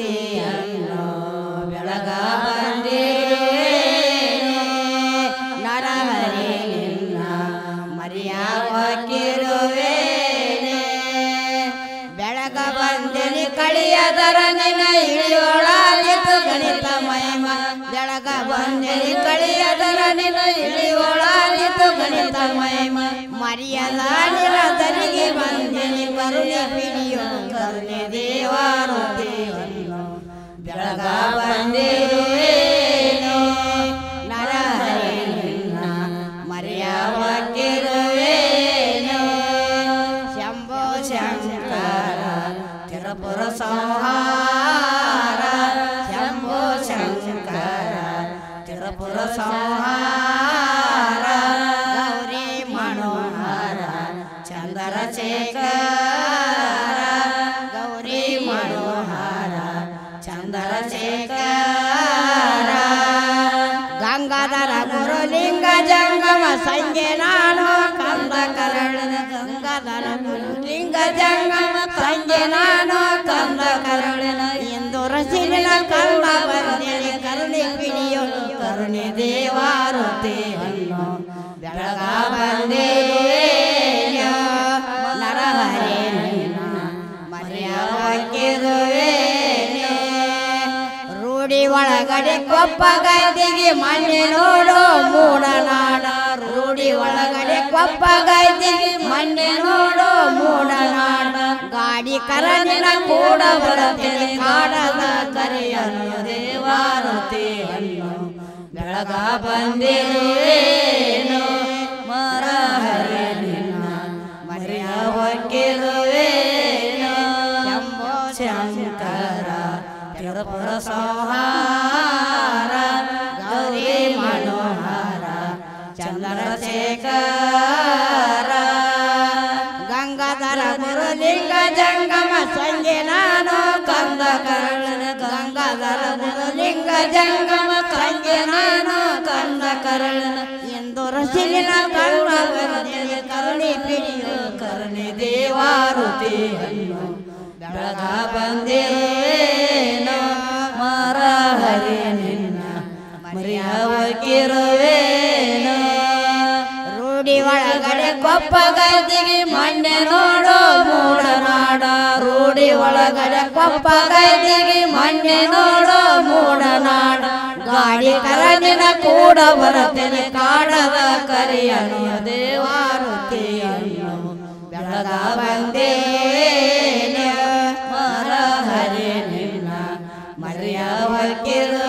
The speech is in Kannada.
ವೃತ್ತಿಯನ್ನು ಬೆಳಗ ಬಂದಿರುವೆ ನರಹರಿ ನಿನ್ನ ಮರೆಯಾವಕ್ಕಿರುವೇನೆ ಬೆಳಗ ಬಂದಿನಿ ಕಳಿಯದರ ನಿನ್ನ ಇಳಿಯೋಳಾಲಿತು ಗಣಿತ ಮಹಿಮ ಬೆಳಗ ಬಂದಿನಿ ಕಳಿಯದರ ನಿನ್ನ ಇಳಿಯೋಳಾಲಿತು ಗಣಿತ ಮಹಿಮ ಮರ್ಯಾದ ನಿರತರಿಗೆ ಬಂದಿನಿ ಕರುಣೆ ಪಿಡಿಯೋ ಕರುಣೆ ದೇವಾರುತಿಯನ್ನು ಬೆಳಗ ಬಂದಿರುವೇನು ನರಹರಿ ನಿನ್ನ ಮರೆಯಾವಕ್ಕಿರುವೇನು ಶಂಭೋ ಶಂಕರ ತಿರುಪುರ ಸಂಹಾರ ಶಂಭೋ ಶಂಕರ ತಿರುಪುರ ಸಂಹಾರ ಗೌರಿ ಮನೋಹರ ಚಂದ್ರಶೇಖರ ಗೌರಿ ಮನೋಹರ ಚಂದ್ರಶೇಖರ ಗಂಗಾಧರ ಗುರುಲಿಂಗ ಜಂಗಮ ಸಂಜೆ ನಾನು ಕಂದ ಕರಳನ ಗಂಗಾಧರ ಗುರುಲಿಂಗ ಜಂಗಮ ಸಂಜೆ ನಾನು ಕಂದ ಕರಳನ ಎಂದು ರಸಿನ ಕಂದ ಬಂದೇನೆ ಕರುಣೆ ಪಿಡಿಯೋ ಕರುಣೆ ದೇವಾರುತಿಯನ್ನು ಬೆಳಗ ಬಂದೇನು ನರಹರಿ ನಿನ್ನ ಮರೆಯಾವಕ್ಕಿರುವೇನೆ ರೂಢಿ ಒಳಗಡೆ ಕೊಪ್ಪ ಗೈದಿಗೆ ಮಣ್ಣೆ ನೋಡೋ ಮೂಡನಾಡ ರೂಢಿ ಒಳಗಡೆ ಕೊಪ್ಪ ಗೈದಿಗೆ ಮಣ್ಣೆ ನೋಡೋ ಮೂಡನಾಡ ಗಾಡಿ ಕರನಿನ ಕೂಡ ಬರುತ್ತೇನೆ ಕಾಡದ ಕರೆಯನ್ನು ದೇವಾರುತಿಯನ್ನು ಬೆಳಗ ಬಂದಿರುವೇನು ಮರಹರಿ ನಿನ್ನ ಮರೆಯಾವಕ್ಕಿರುವೇನು ಶಂಭೋ ಶಂಕರ ತಿರುಪುರ ಸಂಹಾರ ಗೌರಿ ಮನೋಹರ ಚಂದ್ರಶೇಖರ ಗಂಗಾಧರ ಗುರುಲಿಂಗ ಜಂಗಮ ಸಂಜೆ ನಾನು ಕಂದ ಕರಳನ ಗಂಗಾಧರ ಗುರುಲಿಂಗ ಜಂಗಮ ಸಂಜೆ ನಾನು ಕಂದ ಕರಳನ ಎಂದು ರಸಿಲಿನ ಕಂದ ಬಂದಿದೆ ಕರುಣೆ ಪಿಡಿಯೋ ಕರುಣೆ ದೇವಾರುತಿಯನ್ನು ಬೆಳಗ ಬಂದಿರುವೇನು ಮರಹರಿ ನಿನ್ನ ಮರೆಯಾವಕ್ಕಿರುವೇನು ರೂಢಿ ಒಳಗಡೆ ಕೊಪ್ಪ ಗೈದಿಗೆ ಮಣ್ಣೆ ನೋಡೋ ಮೂಡನಾಡ ರೂಢಿ ಒಳಗಡೆ ಕೊಪ್ಪ ಗೈದಿಗೆ ಮಣ್ಣೆ ನೋಡೋ ಮೂಡನಾಡ ಗಾಡಿ ಕರನಿನ ಕೂಡ ಬರುತ್ತೇನೆ ಕಾಡದ ಕರೆಯನ್ನು ದೇವಾರುತಿಯನ್ನು ಬೆಳಗ ಬಂದೇನು ಮರಹರಿ ನಿನ್ನ ಮರೆಯಾವಕ್ಕಿರು